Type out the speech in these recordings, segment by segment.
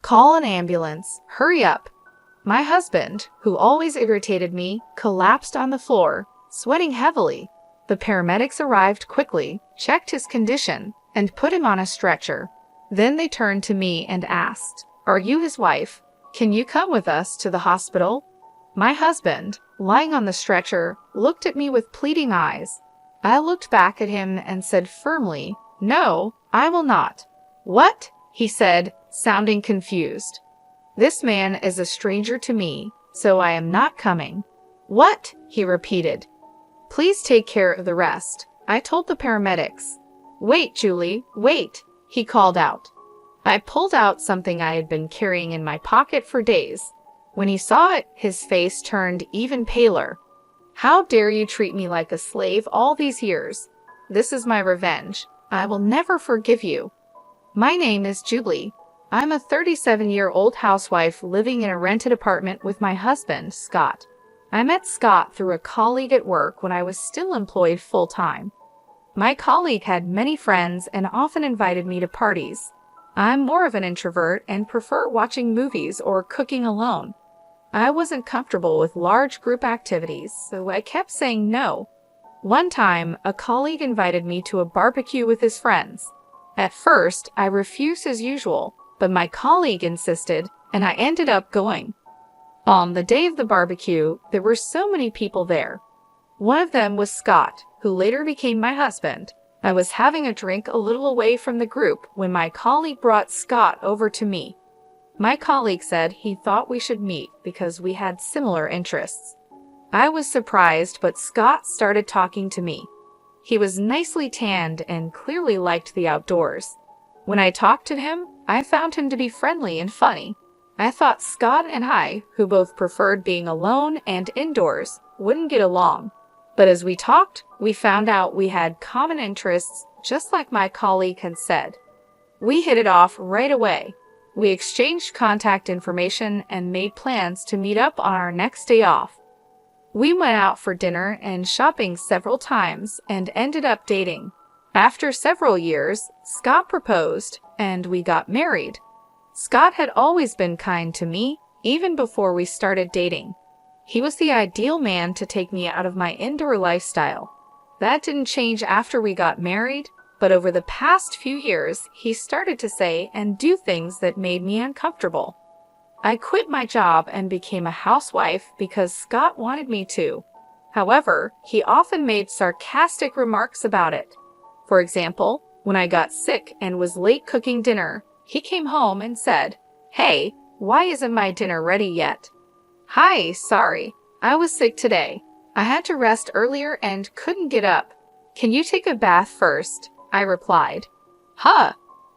Call an ambulance. Hurry up. My husband, who always irritated me, collapsed on the floor, sweating heavily. The paramedics arrived quickly, checked his condition, and put him on a stretcher. Then they turned to me and asked, "Are you his wife? Can you come with us to the hospital?" My husband, lying on the stretcher, looked at me with pleading eyes. I looked back at him and said firmly, "No, I will not." "What?" he said, sounding confused. "This man is a stranger to me, so I am not coming." "What?" he repeated. "Please take care of the rest," I told the paramedics. "Wait, Julie, wait," he called out. I pulled out something I had been carrying in my pocket for days. When he saw it, his face turned even paler. "How dare you treat me like a slave all these years? This is my revenge. I will never forgive you." My name is Julie. I'm a 37-year-old housewife living in a rented apartment with my husband, Scott. I met Scott through a colleague at work when I was still employed full-time. My colleague had many friends and often invited me to parties. I'm more of an introvert and prefer watching movies or cooking alone. I wasn't comfortable with large group activities, so I kept saying no. One time, a colleague invited me to a barbecue with his friends. At first, I refused as usual, but my colleague insisted, and I ended up going. On the day of the barbecue, there were so many people there. One of them was Scott, who later became my husband. I was having a drink a little away from the group when my colleague brought Scott over to me. My colleague said he thought we should meet because we had similar interests. I was surprised, but Scott started talking to me. He was nicely tanned and clearly liked the outdoors. When I talked to him, I found him to be friendly and funny. I thought Scott and I, who both preferred being alone and indoors, wouldn't get along. But as we talked, we found out we had common interests, just like my colleague had said. We hit it off right away. We exchanged contact information and made plans to meet up on our next day off. We went out for dinner and shopping several times and ended up dating. After several years, Scott proposed, and we got married. Scott had always been kind to me, even before we started dating. He was the ideal man to take me out of my indoor lifestyle. That didn't change after we got married, but over the past few years, he started to say and do things that made me uncomfortable. I quit my job and became a housewife because Scott wanted me to. However, he often made sarcastic remarks about it. For example, when I got sick and was late cooking dinner, he came home and said, "Hey, why isn't my dinner ready yet?" "Hi, sorry, I was sick today. I had to rest earlier and couldn't get up. Can you take a bath first?" I replied. "Huh?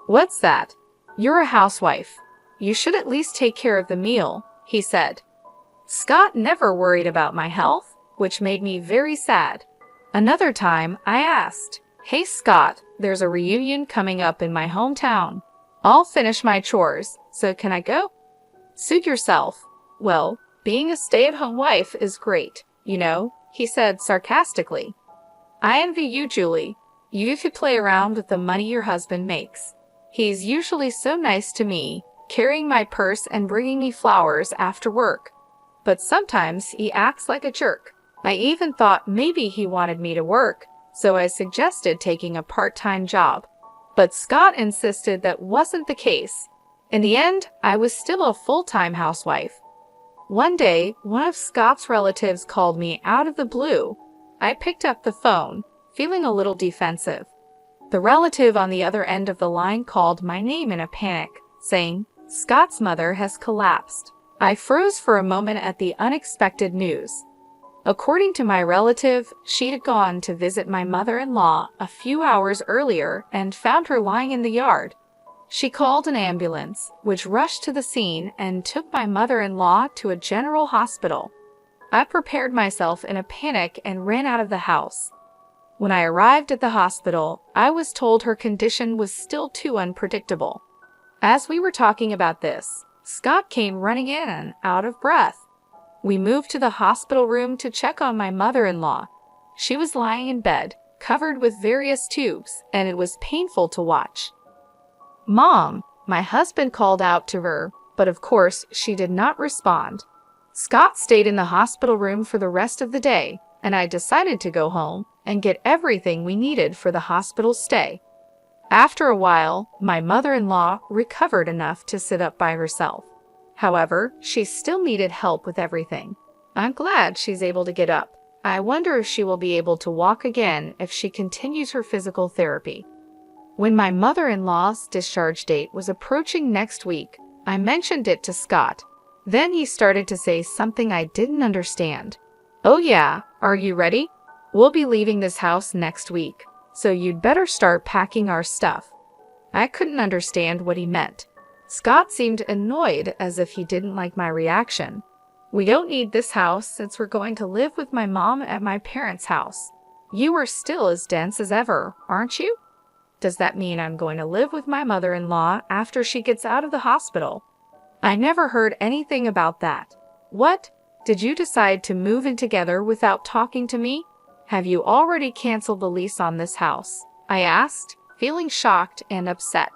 What's that? You're a housewife. You should at least take care of the meal," he said. Scott never worried about my health, which made me very sad. Another time, I asked, "Hey Scott, there's a reunion coming up in my hometown. I'll finish my chores, so can I go?" "Suit yourself. Well, being a stay-at-home wife is great, you know," he said sarcastically. "I envy you, Julie. You could play around with the money your husband makes. He's usually so nice to me, carrying my purse and bringing me flowers after work. But sometimes he acts like a jerk. I even thought maybe he wanted me to work, so I suggested taking a part-time job. But Scott insisted that wasn't the case. In the end, I was still a full-time housewife. One day, one of Scott's relatives called me out of the blue. I picked up the phone, feeling a little defensive. The relative on the other end of the line called my name in a panic, saying, "Scott's mother has collapsed." I froze for a moment at the unexpected news. According to my relative, she had gone to visit my mother-in-law a few hours earlier and found her lying in the yard. She called an ambulance, which rushed to the scene and took my mother-in-law to a general hospital. I prepared myself in a panic and ran out of the house. When I arrived at the hospital, I was told her condition was still too unpredictable. As we were talking about this, Scott came running in, out of breath. We moved to the hospital room to check on my mother-in-law. She was lying in bed, covered with various tubes, and it was painful to watch. "Mom," my husband called out to her, but of course she did not respond. Scott stayed in the hospital room for the rest of the day, and I decided to go home and get everything we needed for the hospital stay. After a while, my mother-in-law recovered enough to sit up by herself. However, she still needed help with everything. I'm glad she's able to get up. I wonder if she will be able to walk again if she continues her physical therapy. When my mother-in-law's discharge date was approaching next week, I mentioned it to Scott. Then he started to say something I didn't understand. "Oh yeah, are you ready? We'll be leaving this house next week, so you'd better start packing our stuff." I couldn't understand what he meant. Scott seemed annoyed, as if he didn't like my reaction. "We don't need this house since we're going to live with my mom at my parents' house. You are still as dense as ever, aren't you? Does that mean I'm going to live with my mother-in-law after she gets out of the hospital?" I never heard anything about that. What? Did you decide to move in together without talking to me? Have you already canceled the lease on this house? I asked, feeling shocked and upset.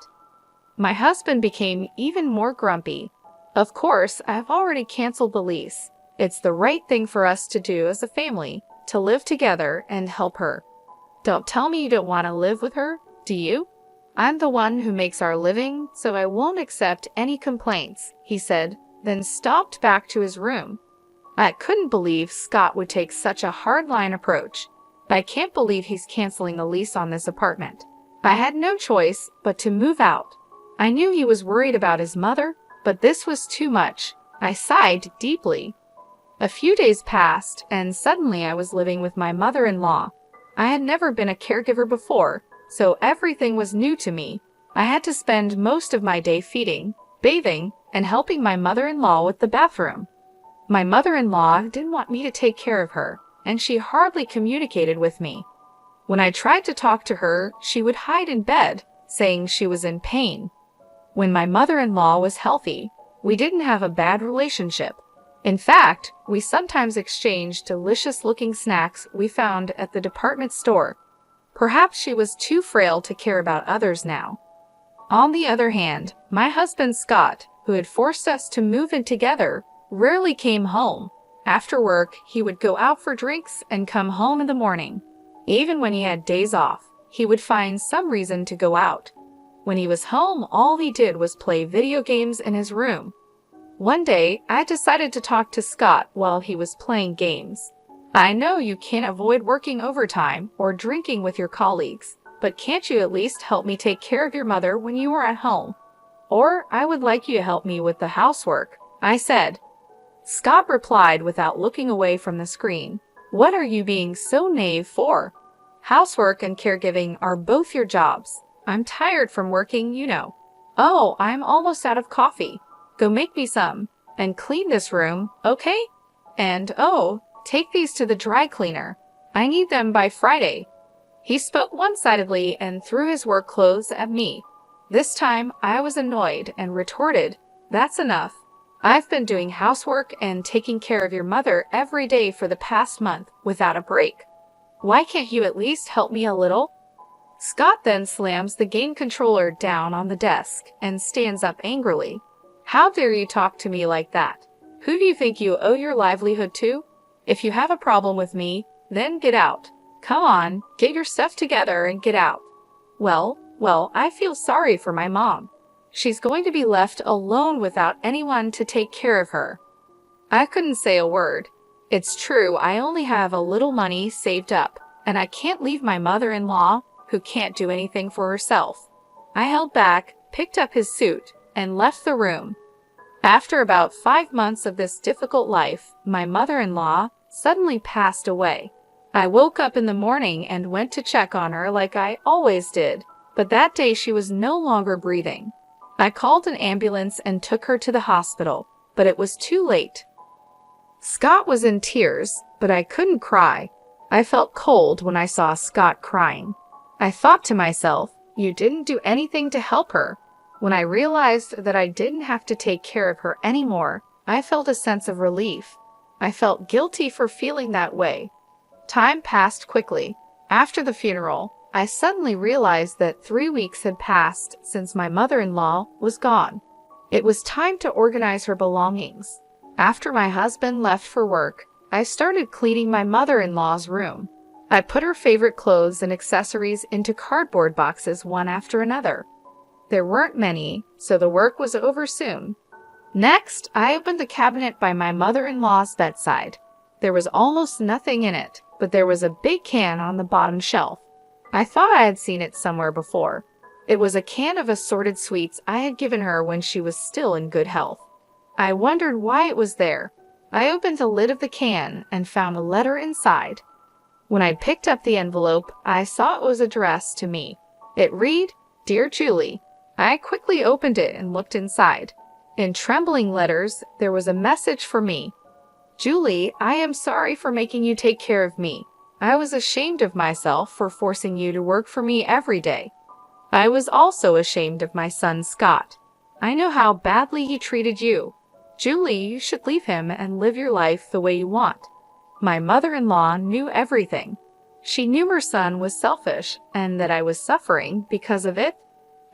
My husband became even more grumpy. "Of course, I've already canceled the lease. It's the right thing for us to do as a family, to live together and help her." "Don't tell me you don't want to live with her, do you? I'm the one who makes our living, so I won't accept any complaints," he said, then stopped back to his room. I couldn't believe Scott would take such a hardline approach. I can't believe he's canceling the lease on this apartment. I had no choice but to move out. I knew he was worried about his mother, but this was too much. I sighed deeply. A few days passed, and suddenly I was living with my mother-in-law. I had never been a caregiver before, so everything was new to me. I had to spend most of my day feeding, bathing, and helping my mother-in-law with the bathroom. My mother-in-law didn't want me to take care of her, and she hardly communicated with me. When I tried to talk to her, she would hide in bed, saying she was in pain. When my mother-in-law was healthy, we didn't have a bad relationship. In fact, we sometimes exchanged delicious-looking snacks we found at the department store. Perhaps she was too frail to care about others now. On the other hand, my husband Scott, who had forced us to move in together, rarely came home. After work, he would go out for drinks and come home in the morning. Even when he had days off, he would find some reason to go out. When he was home, all he did was play video games in his room. One day, I decided to talk to Scott while he was playing games. "I know you can't avoid working overtime or drinking with your colleagues, but can't you at least help me take care of your mother when you are at home? Or I would like you to help me with the housework," I said. Scott replied without looking away from the screen. "What are you being so naive for? Housework and caregiving are both your jobs. I'm tired from working, you know. Oh, I'm almost out of coffee. Go make me some. And clean this room, okay? And oh, take these to the dry cleaner. I need them by Friday." He spoke one-sidedly and threw his work clothes at me. This time, I was annoyed and retorted, "That's enough. I've been doing housework and taking care of your mother every day for the past month without a break. Why can't you at least help me a little?" Scott then slams the game controller down on the desk and stands up angrily. "How dare you talk to me like that? Who do you think you owe your livelihood to? If you have a problem with me, then get out. Come on, get your stuff together and get out." Well, I feel sorry for my mom. She's going to be left alone without anyone to take care of her. I couldn't say a word. It's true, I only have a little money saved up, and I can't leave my mother-in-law, who can't do anything for herself. I held back, picked up his suit, and left the room. After about 5 months of this difficult life, my mother-in-law suddenly passed away. I woke up in the morning and went to check on her like I always did, but that day she was no longer breathing. I called an ambulance and took her to the hospital, but it was too late. Scott was in tears, but I couldn't cry. I felt cold when I saw Scott crying. I thought to myself, you didn't do anything to help her. When I realized that I didn't have to take care of her anymore, I felt a sense of relief. I felt guilty for feeling that way. Time passed quickly. After the funeral, I suddenly realized that 3 weeks had passed since my mother-in-law was gone. It was time to organize her belongings. After my husband left for work, I started cleaning my mother-in-law's room. I put her favorite clothes and accessories into cardboard boxes one after another. There weren't many, so the work was over soon. Next, I opened the cabinet by my mother-in-law's bedside. There was almost nothing in it, but there was a big can on the bottom shelf. I thought I had seen it somewhere before. It was a can of assorted sweets I had given her when she was still in good health. I wondered why it was there. I opened the lid of the can and found a letter inside. When I picked up the envelope, I saw it was addressed to me. It read, "Dear Julie." I quickly opened it and looked inside. In trembling letters, there was a message for me. "Julie, I am sorry for making you take care of me. I was ashamed of myself for forcing you to work for me every day. I was also ashamed of my son Scott. I know how badly he treated you. Julie, you should leave him and live your life the way you want." My mother-in-law knew everything. She knew her son was selfish and that I was suffering because of it.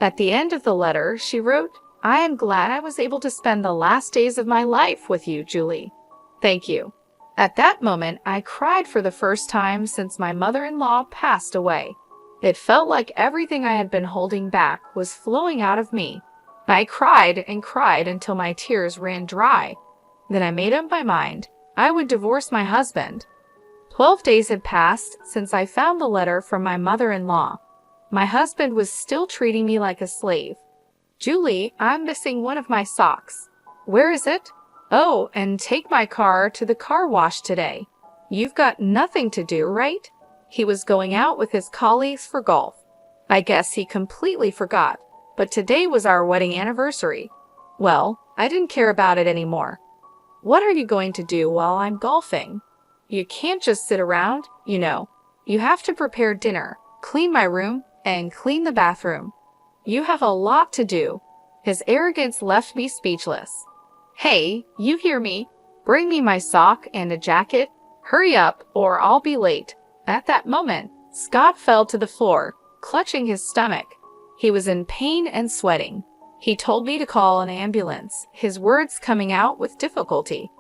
At the end of the letter, she wrote, "I am glad I was able to spend the last days of my life with you, Julie. Thank you." At that moment, I cried for the first time since my mother-in-law passed away. It felt like everything I had been holding back was flowing out of me. I cried and cried until my tears ran dry. Then I made up my mind. I would divorce my husband. 12 days had passed since I found the letter from my mother-in-law. My husband was still treating me like a slave. "Julie, I'm missing one of my socks." "Where is it?" "Oh, and take my car to the car wash today." "You've got nothing to do, right?" He was going out with his colleagues for golf. I guess he completely forgot, but today was our wedding anniversary. Well, I didn't care about it anymore. "What are you going to do while I'm golfing?" "You can't just sit around, you know. You have to prepare dinner, clean my room, and clean the bathroom. You have a lot to do." His arrogance left me speechless. "Hey, you hear me? Bring me my sock and a jacket. Hurry up, or I'll be late." At that moment, Scott fell to the floor, clutching his stomach. He was in pain and sweating. He told me to call an ambulance, his words coming out with difficulty.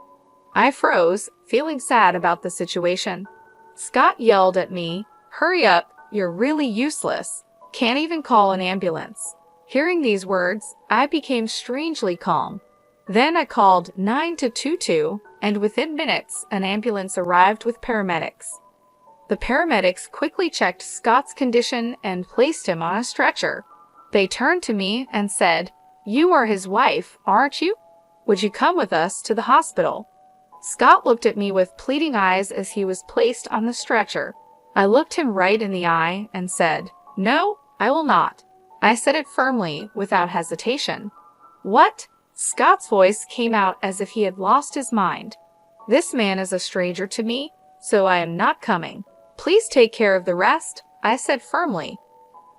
I froze, feeling sad about the situation. Scott yelled at me, "Hurry up, you're really useless. Can't even call an ambulance." Hearing these words, I became strangely calm. Then I called 922, and within minutes, an ambulance arrived with paramedics. The paramedics quickly checked Scott's condition and placed him on a stretcher. They turned to me and said, "You are his wife, aren't you? Would you come with us to the hospital?" Scott looked at me with pleading eyes as he was placed on the stretcher. I looked him right in the eye and said, "No, I will not." I said it firmly, without hesitation. "What?" Scott's voice came out as if he had lost his mind. "This man is a stranger to me, so I am not coming. Please take care of the rest," I said firmly.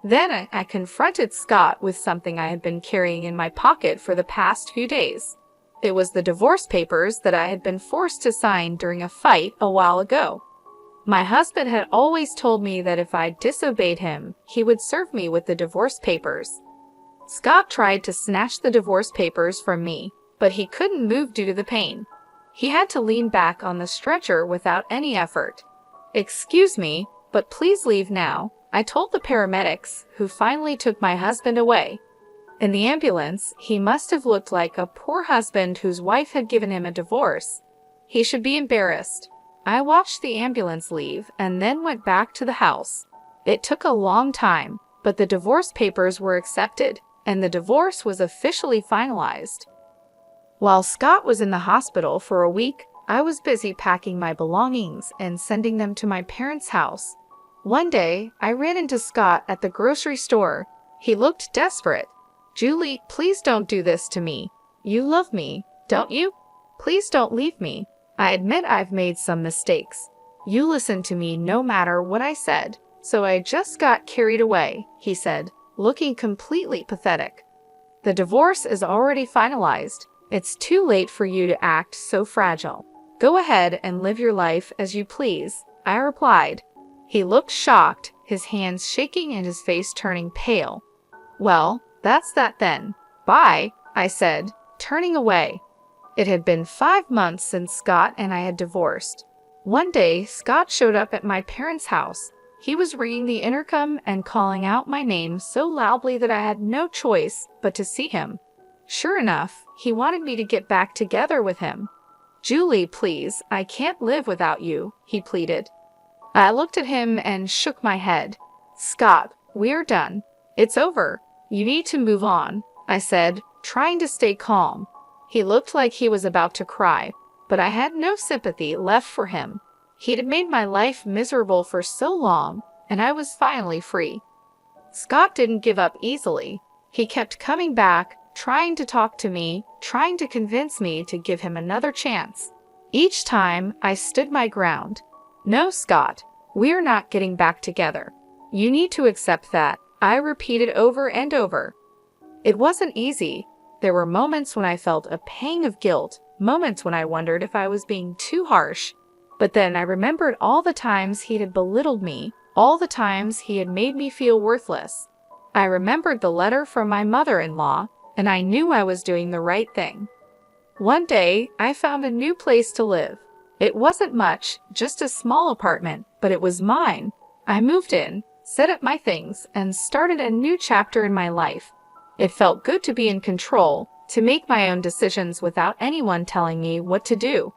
Then I confronted Scott with something I had been carrying in my pocket for the past few days. It was the divorce papers that I had been forced to sign during a fight a while ago. My husband had always told me that if I disobeyed him, he would serve me with the divorce papers. Scott tried to snatch the divorce papers from me, but he couldn't move due to the pain. He had to lean back on the stretcher without any effort. "Excuse me, but please leave now," I told the paramedics, who finally took my husband away. In the ambulance, he must have looked like a poor husband whose wife had given him a divorce. He should be embarrassed. I watched the ambulance leave and then went back to the house. It took a long time, but the divorce papers were accepted, and the divorce was officially finalized. While Scott was in the hospital for a week, I was busy packing my belongings and sending them to my parents' house. One day, I ran into Scott at the grocery store. He looked desperate. "Julie, please don't do this to me. You love me, don't you? Please don't leave me. I admit I've made some mistakes. You listened to me no matter what I said, so I just got carried away," he said, looking completely pathetic. "The divorce is already finalized. It's too late for you to act so fragile. Go ahead and live your life as you please," I replied. He looked shocked, his hands shaking and his face turning pale. "Well, that's that then. Bye," I said, turning away. It had been 5 months since Scott and I had divorced. One day, Scott showed up at my parents' house. He was ringing the intercom and calling out my name so loudly that I had no choice but to see him. Sure enough, he wanted me to get back together with him. "Julie, please, I can't live without you," he pleaded. I looked at him and shook my head. "Scott, we're done. It's over. You need to move on," I said, trying to stay calm. He looked like he was about to cry, but I had no sympathy left for him. He'd made my life miserable for so long, and I was finally free. Scott didn't give up easily. He kept coming back, trying to talk to me, trying to convince me to give him another chance. Each time, I stood my ground. "No, Scott, we're not getting back together. You need to accept that," I repeated over and over. It wasn't easy. There were moments when I felt a pang of guilt, moments when I wondered if I was being too harsh. But then I remembered all the times he had belittled me, all the times he had made me feel worthless. I remembered the letter from my mother-in-law, and I knew I was doing the right thing. One day, I found a new place to live. It wasn't much, just a small apartment, but it was mine. I moved in, set up my things, and started a new chapter in my life. It felt good to be in control, to make my own decisions without anyone telling me what to do.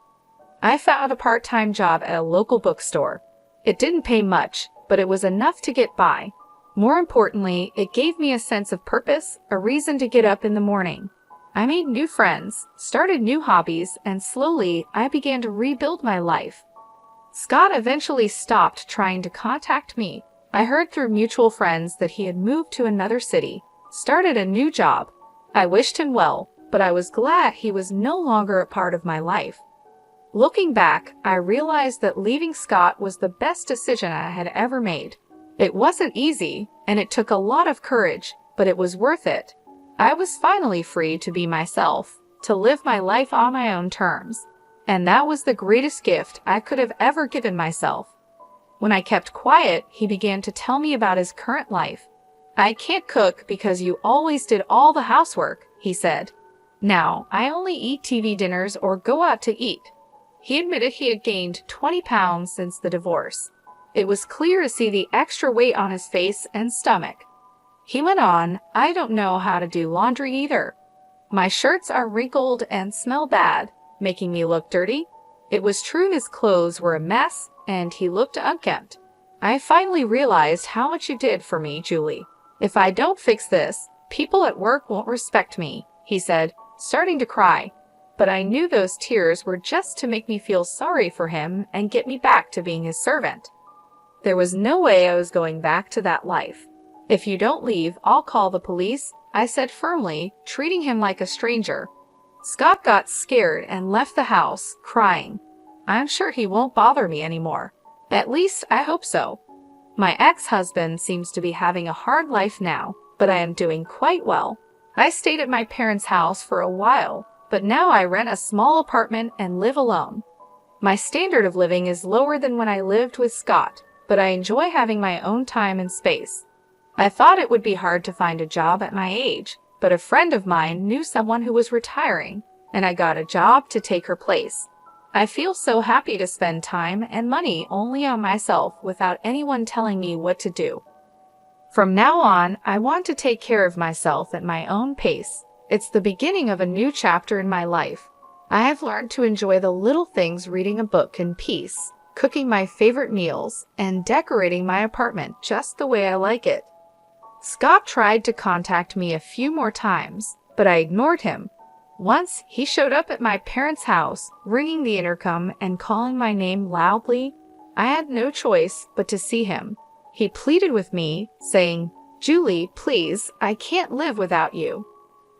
I found a part-time job at a local bookstore. It didn't pay much, but it was enough to get by. More importantly, it gave me a sense of purpose, a reason to get up in the morning. I made new friends, started new hobbies, and slowly I began to rebuild my life. Scott eventually stopped trying to contact me. I heard through mutual friends that he had moved to another city, started a new job. I wished him well, but I was glad he was no longer a part of my life. Looking back, I realized that leaving Scott was the best decision I had ever made. It wasn't easy, and it took a lot of courage, but it was worth it. I was finally free to be myself, to live my life on my own terms. And that was the greatest gift I could have ever given myself. When I kept quiet, he began to tell me about his current life. "I can't cook because you always did all the housework," he said. "Now, I only eat TV dinners or go out to eat." He admitted he had gained 20 pounds since the divorce. It was clear to see the extra weight on his face and stomach. He went on, "I don't know how to do laundry either. My shirts are wrinkled and smell bad, making me look dirty." It was true his clothes were a mess, and he looked unkempt. "I finally realized how much you did for me, Julie. If I don't fix this, people at work won't respect me," he said, starting to cry. But I knew those tears were just to make me feel sorry for him and get me back to being his servant. There was no way I was going back to that life. "If you don't leave, I'll call the police," I said firmly, treating him like a stranger. Scott got scared and left the house, crying. "I'm sure he won't bother me anymore. At least, I hope so. My ex-husband seems to be having a hard life now, but I am doing quite well. I stayed at my parents' house for a while, but now I rent a small apartment and live alone. My standard of living is lower than when I lived with Scott, but I enjoy having my own time and space. I thought it would be hard to find a job at my age, but a friend of mine knew someone who was retiring, and I got a job to take her place. I feel so happy to spend time and money only on myself without anyone telling me what to do. From now on, I want to take care of myself at my own pace. It's the beginning of a new chapter in my life. I have learned to enjoy the little things, reading a book in peace, cooking my favorite meals, and decorating my apartment just the way I like it." Scott tried to contact me a few more times, but I ignored him. Once, he showed up at my parents' house, ringing the intercom and calling my name loudly. I had no choice but to see him. He pleaded with me, saying, "Julie, please, I can't live without you."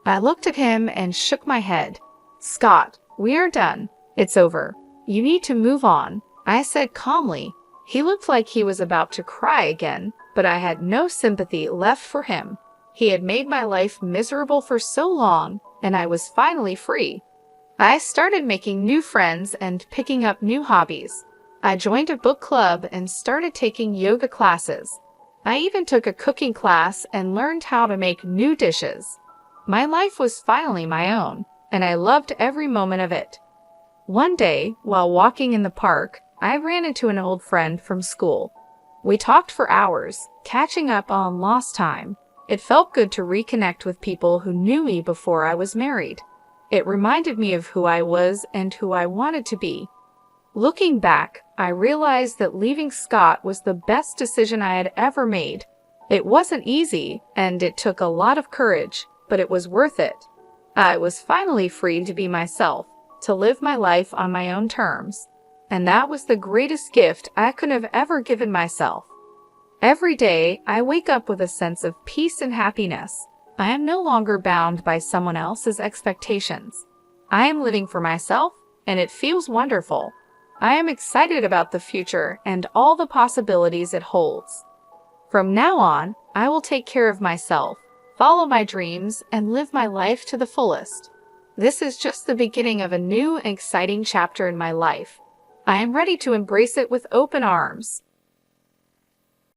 I looked at him and shook my head. "Scott, we are done. It's over. You need to move on," I said calmly. He looked like he was about to cry again, but I had no sympathy left for him. He had made my life miserable for so long, and I was finally free. I started making new friends and picking up new hobbies. I joined a book club and started taking yoga classes. I even took a cooking class and learned how to make new dishes. My life was finally my own, and I loved every moment of it. One day, while walking in the park, I ran into an old friend from school. We talked for hours, catching up on lost time. It felt good to reconnect with people who knew me before I was married. It reminded me of who I was and who I wanted to be. Looking back, I realized that leaving Scott was the best decision I had ever made. It wasn't easy, and it took a lot of courage, but it was worth it. I was finally free to be myself, to live my life on my own terms. And that was the greatest gift I could have ever given myself. Every day, I wake up with a sense of peace and happiness. I am no longer bound by someone else's expectations. I am living for myself, and it feels wonderful. I am excited about the future and all the possibilities it holds. From now on, I will take care of myself, follow my dreams, and live my life to the fullest. This is just the beginning of a new and exciting chapter in my life. I am ready to embrace it with open arms.